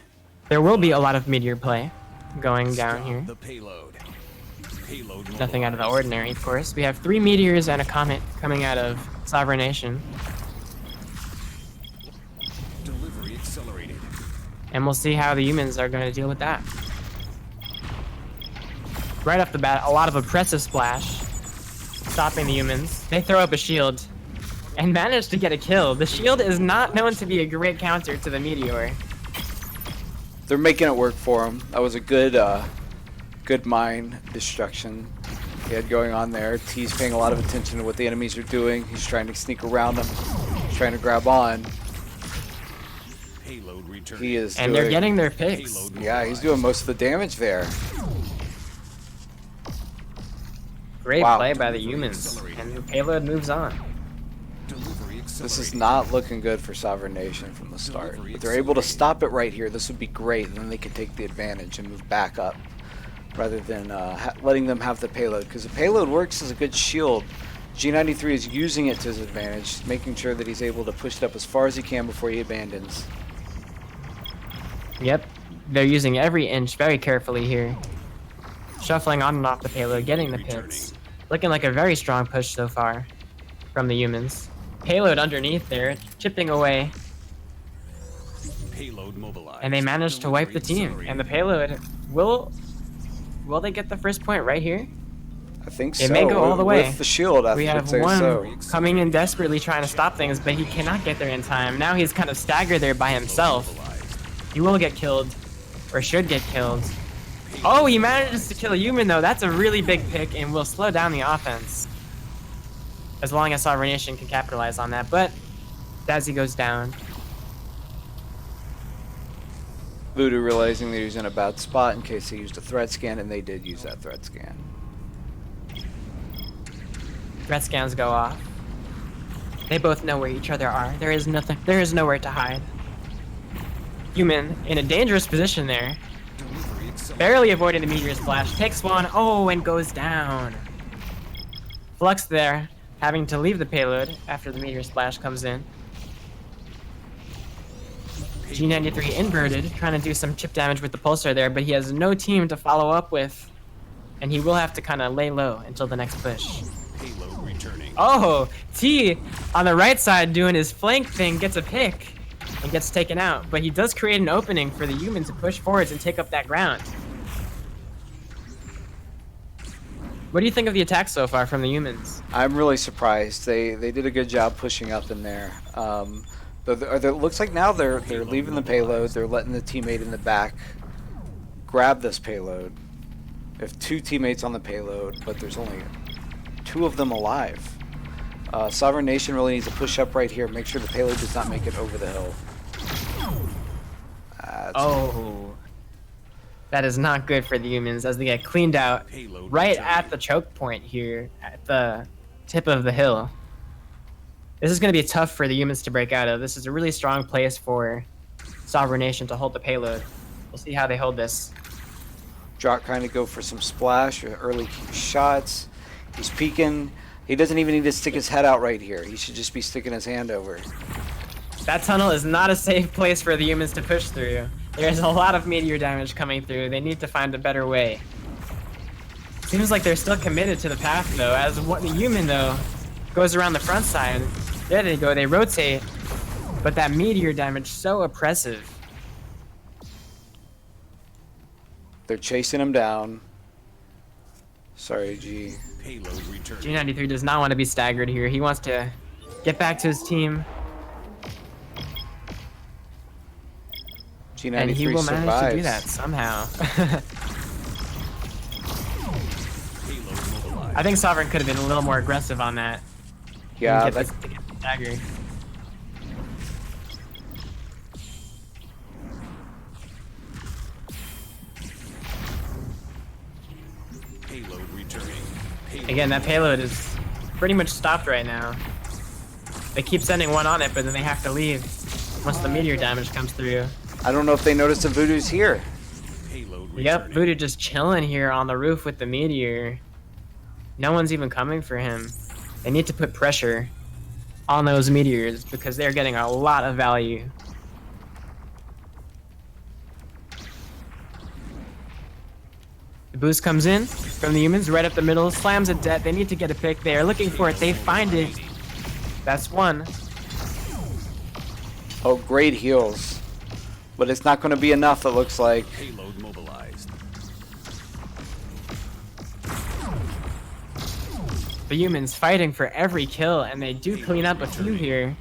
S2: there will be a lot of meteor play going down here.
S6: The payload. Payload
S2: Nothing out of the ordinary, of course. We have 3 meteors and a comet coming out of Sovereign Nation.
S6: Delivery accelerated.
S2: And we'll see how the humans are going to deal with that. Right off the bat, a lot of oppressive splash, stopping the humans. They throw up a shield, and managed to get a kill. The shield is not known to be a great counter to the meteor.
S3: They're making it work for him. That was a good mine destruction he had going on there. T's paying a lot of attention to what the enemies are doing. He's trying to sneak around them. He's trying to grab on.
S6: Payload returning.
S3: He is
S2: And
S3: doing,
S2: they're getting their picks.
S6: Payload
S3: yeah, he's doing most of the damage there.
S2: Great
S3: Wow.
S2: play by the humans. And the payload moves on.
S6: Delivery
S3: This is
S6: accelerated.
S3: not looking good for Sovereign Nation from the start. If they're able to stop it right here, this would be great. Then they can take the advantage and move back up rather than letting them have the payload. Because the payload works as a good shield. G93 is using it to his advantage, making sure that he's able to push it up as far as he can before he abandons.
S2: Yep, they're using every inch very carefully here. Shuffling on and off the payload, getting the picks. Looking like a very strong push so far from the humans. Payload underneath there, chipping away,
S6: Payload mobilized.
S2: and they managed to wipe the team. And the payload will they get the first point right here?
S3: I think
S2: It
S3: so.
S2: may go all the way.
S3: With the shield, I
S2: We
S3: would
S2: have
S3: say
S2: one
S3: so.
S2: coming in desperately trying to stop things, but he cannot get there in time. Now he's kind of staggered there by himself. He will get killed, or should get killed. Oh, he manages to kill a human though. That's a really big pick and will slow down the offense. As long as Sovereign Nation can capitalize on that, but Dazzy goes down.
S3: Voodoo realizing that he was in a bad spot in case they used a threat scan, and they did use that threat scan.
S2: Threat scans go off. They both know where each other are. There is nowhere to hide. Human in a dangerous position there.
S6: Delivery accelerated.
S2: Barely avoiding the meteor splash. Takes one. Oh, and goes down. Flux there, having to leave the payload after the meteor splash comes in. G93 inverted, trying to do some chip damage with the pulsar there, but he has no team to follow up with. And he will have to kind of lay low until the next push.
S6: Payload returning.
S2: Oh, T on the right side doing his flank thing, gets a pick and gets taken out. But he does create an opening for the human to push forwards and take up that ground. What do you think of the attack so far from the humans?
S3: I'm really surprised. They did a good job pushing up in there. It looks like now they're leaving the payload. They're letting the teammate in the back grab this payload. They have two teammates on the payload, but there's only two of them alive. Sovereign Nation really needs to push up right here, make sure the payload does not make it over the hill.
S2: Oh, that is not good for the humans as they get cleaned out
S6: Payload
S2: right
S6: returning.
S2: at the choke point here at the tip of the hill. This is going to be tough for the humans to break out of. This is a really strong place for Sovereign Nation to hold the payload. We'll see how they hold this.
S3: Jock trying to go for some splash or early shots. He's peeking. He doesn't even need to stick his head out right here. He should just be sticking his hand over.
S2: That tunnel is not a safe place for the humans to push through. There's a lot of meteor damage coming through. They need to find a better way. Seems like they're still committed to the path though, as what the human though goes around the front side. There they go, they rotate. But that meteor damage so oppressive.
S3: They're chasing him down. Sorry, G.
S6: Payload returning.
S2: G93 does not want to be staggered here. He wants to get back to his team.
S3: G93
S2: And he will
S3: survives.
S2: manage to do that somehow.
S6: Payload mobilized.
S2: I think Sovereign could have been a little more aggressive on that.
S3: Yeah,
S2: Get
S3: that,
S2: the stagger.
S6: Payload returning. Payload
S2: Again, that payload is pretty much stopped right now. They keep sending one on it, but then they have to leave once the meteor damage comes through.
S3: I don't know if they noticed the Voodoo's here.
S6: Payload
S2: Yep,
S6: returning.
S2: Voodoo just chilling here on the roof with the meteor. No one's even coming for him. They need to put pressure on those meteors because they're getting a lot of value. The boost comes in from the humans right up the middle, slams it dead. They need to get a pick. They are looking for it. They find it. That's one.
S3: Oh, great heals. But it's not going to be enough, it looks like.
S6: Payload mobilized.
S2: The humans fighting for every kill, and they do clean up a few here.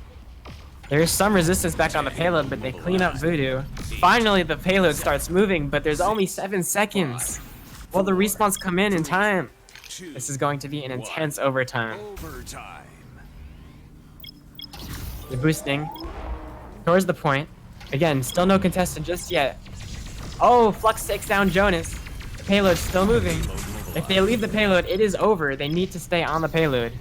S2: There's some resistance back on the payload, but they clean up Voodoo. Finally, the payload starts moving, but there's only 7 seconds. Will the respawns come in time? This is going to be an intense overtime. They're boosting towards the point. Again, still no contestant just yet. Oh, Flux takes down Jonas. The payload's still moving. If they leave the payload, it is over. They need to stay on the payload.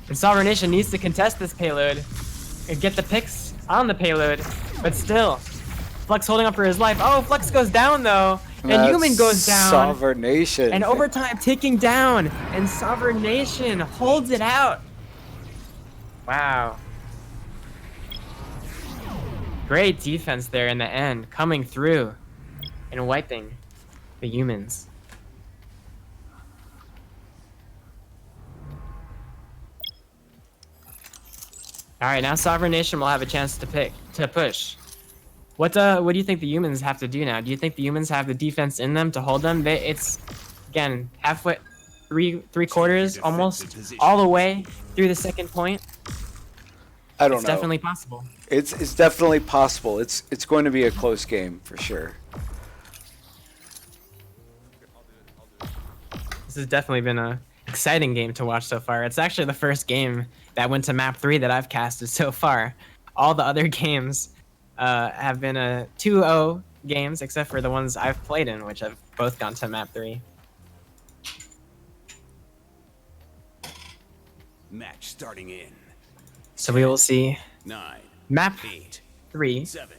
S2: And Sovereign Nation needs to contest this payload and get the picks on the payload. But still, Flux holding up for his life. Oh, Flux goes down though. And Human goes down.
S3: Sovereign Nation.
S2: And overtime ticking down. And Sovereign Nation holds it out. Wow. Great defense there in the end, coming through and wiping the humans. All right, now Sovereign Nation will have a chance to push. What do you think the humans have to do now? Do you think the humans have the defense in them to hold them? It's again halfway, three quarters, almost all the way through the second point.
S3: I don't know.
S2: It's definitely possible.
S3: It's definitely possible. It's going to be a close game for sure.
S2: This has definitely been a exciting game to watch so far. It's actually the first game that went to map 3 that I've casted so far. All the other games have been 2-0 games, except for the ones I've played in, which have both gone to map 3.
S6: Match starting in.
S2: So we will see
S6: 9,
S2: map
S6: 8,
S2: 3,
S6: 7,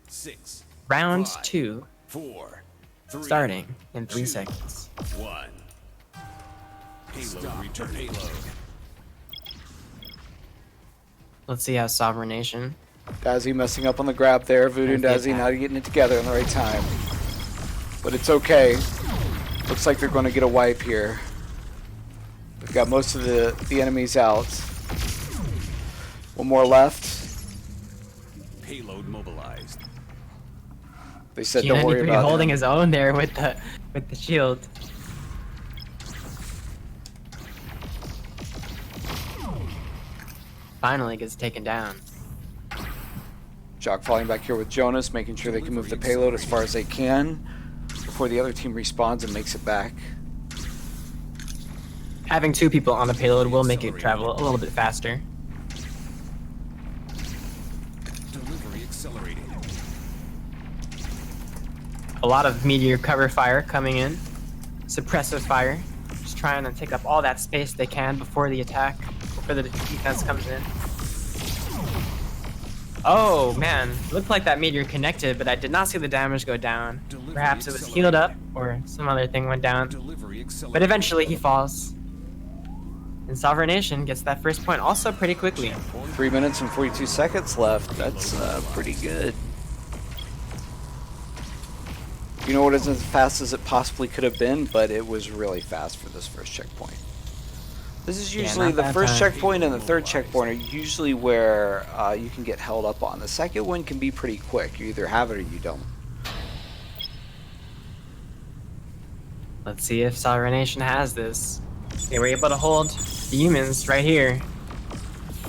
S6: 6,
S2: round
S6: 5,
S2: 2,
S6: 4, 3,
S2: starting in 3
S6: 2,
S2: seconds.
S6: 1. Payload return. Payload.
S2: Let's see how Sovereign Nation.
S3: Dazzy messing up on the grab there. Voodoo and Dazzy not getting it together in the right time. But it's okay. Looks like they're going to get a wipe here. We've got most of the enemies out. One more left.
S6: Payload mobilized.
S3: They said
S2: Keenan
S3: don't worry about
S2: holding
S3: him.
S2: his own there with the shield. Finally gets taken down.
S3: Jock falling back here with Jonas, making sure they can move the payload as far as they can before the other team respawns and makes it back.
S2: Having 2 people on the payload will make it travel a little bit faster.
S6: Delivery accelerated.
S2: A lot of meteor cover fire coming in. Suppressive fire. Just trying to take up all that space they can before the attack, before the defense comes in. Oh man, looked like that meteor connected, but I did not see the damage go down. Perhaps it was healed up, or some other thing went down.
S6: Delivery accelerated.
S2: But eventually he falls. And Sovereign Nation gets that first point also pretty quickly.
S3: 3 minutes and 42 seconds left. That's pretty good. You know, it isn't as fast as it possibly could have been, but it was really fast for this first checkpoint. This is usually the first checkpoint and the third checkpoint are usually where you can get held up on. The second one can be pretty quick. You either have it or you don't.
S2: Let's see if Sovereign Nation has this. They were able to hold the humans right here.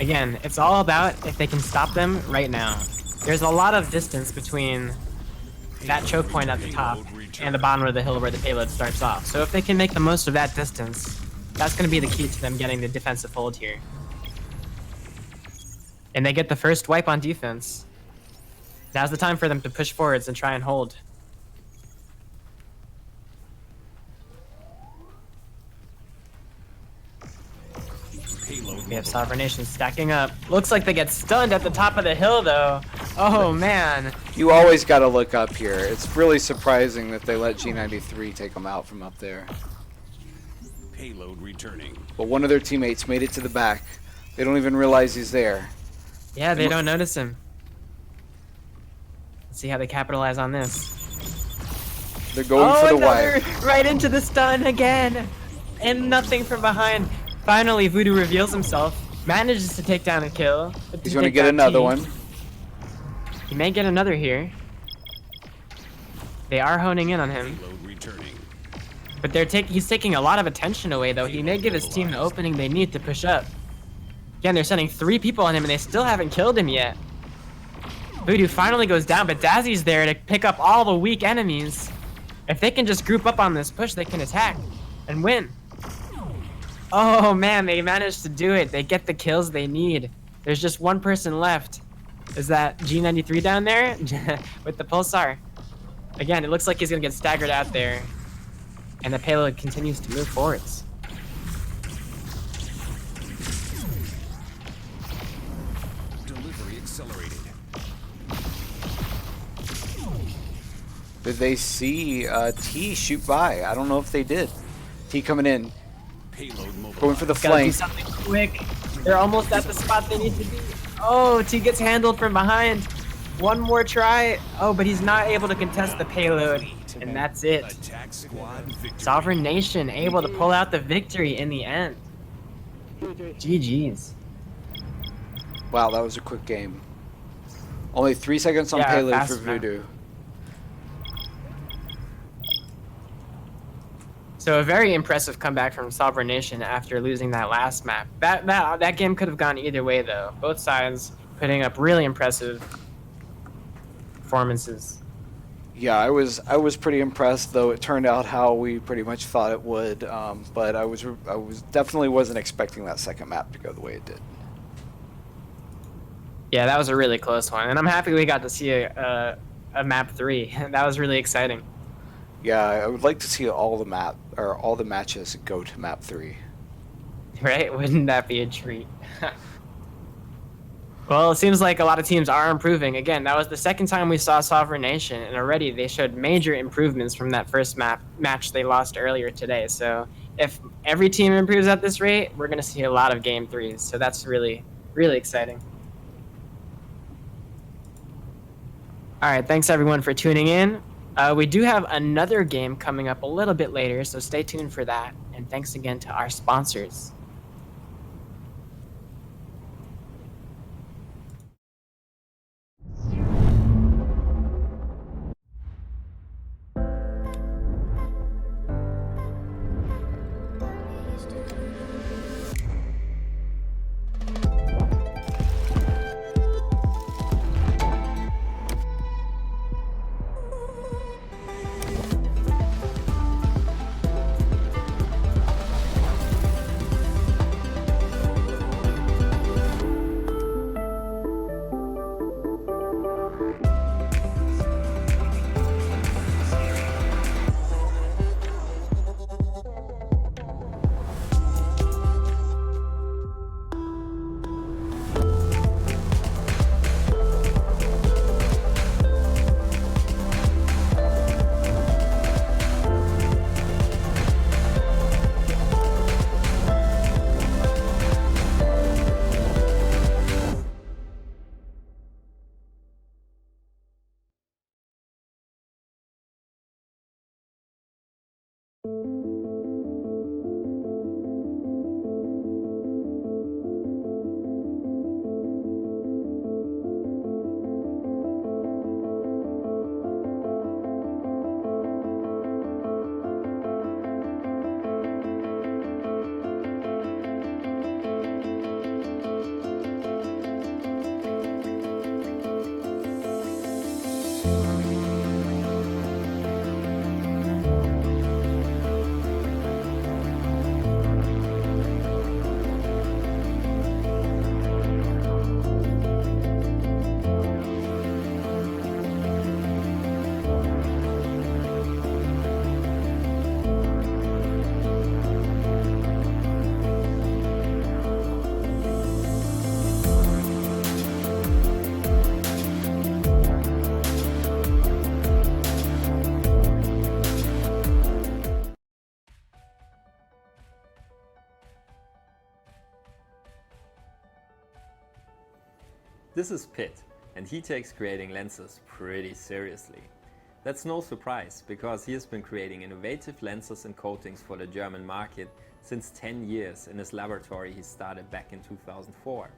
S2: Again, it's all about if they can stop them right now. There's a lot of distance between that choke point at the top and the bottom of the hill where the payload starts off. So if they can make the most of that distance, that's going to be the key to them getting the defensive hold here. And they get the first wipe on defense. Now's the time for them to push forwards and try and hold. We have Sovereign Nation stacking up. Looks like they get stunned at the top of the hill though. Oh man.
S3: You always got to look up here. It's really surprising that they let G93 take them out from up there.
S6: Payload returning.
S3: But one of their teammates made it to the back. They don't even realize he's there.
S2: Yeah, they don't notice him. Let's see how they capitalize on this.
S3: They're going for the wire.
S2: Right into the stun again. And nothing from behind. Finally, Voodoo reveals himself. Manages to take down a kill.
S3: He's going to get another one.
S2: He may get another here. They are honing in on him.
S6: Payload returning.
S2: But he's taking a lot of attention away, though. He may give his team the opening they need to push up. Again, they're sending 3 people on him, and they still haven't killed him yet. Voodoo finally goes down, but Dazzy's there to pick up all the weak enemies. If they can just group up on this push, they can attack and win. Oh man, they managed to do it. They get the kills they need. There's just one person left. Is that G93 down there with the pulsar? Again, it looks like he's gonna get staggered out there, and the payload continues to move forwards.
S6: Delivery accelerated.
S3: Did they see T shoot by? I don't know if they did. T coming in,
S6: Payload mobilized.
S3: going for the
S2: Gotta do
S3: flank.
S2: something quick. They're almost at the spot they need to be. Oh, T gets handled from behind. One more try. Oh, but he's not able to contest the payload. And that's it.
S6: Attack squad victory.
S2: Sovereign Nation able to pull out the victory in the end. GG's.
S3: Wow, that was a quick game. Only 3 seconds on
S2: Yeah,
S3: payload
S2: fast
S3: for
S2: map.
S3: Voodoo.
S2: So a very impressive comeback from Sovereign Nation after losing that last map. That game could have gone either way though. Both sides putting up really impressive performances.
S3: Yeah, I was pretty impressed, though it turned out how we pretty much thought it would. But I was definitely wasn't expecting that second map to go the way it did.
S2: Yeah, that was a really close one, and I'm happy we got to see a map 3. That was really exciting.
S3: Yeah, I would like to see all the matches go to map 3.
S2: Right? Wouldn't that be a treat? Well, it seems like a lot of teams are improving. Again, that was the second time we saw Sovereign Nation, and already they showed major improvements from that first match they lost earlier today. So if every team improves at this rate, we're going to see a lot of game 3s. So that's really, really exciting. All right, thanks everyone for tuning in. We do have another game coming up a little bit later, so stay tuned for that. And thanks again to our sponsors.
S1: This is Pitt, and he takes creating lenses pretty seriously. That's no surprise, because he has been creating innovative lenses and coatings for the German market since 10 years in his laboratory he started back in 2004.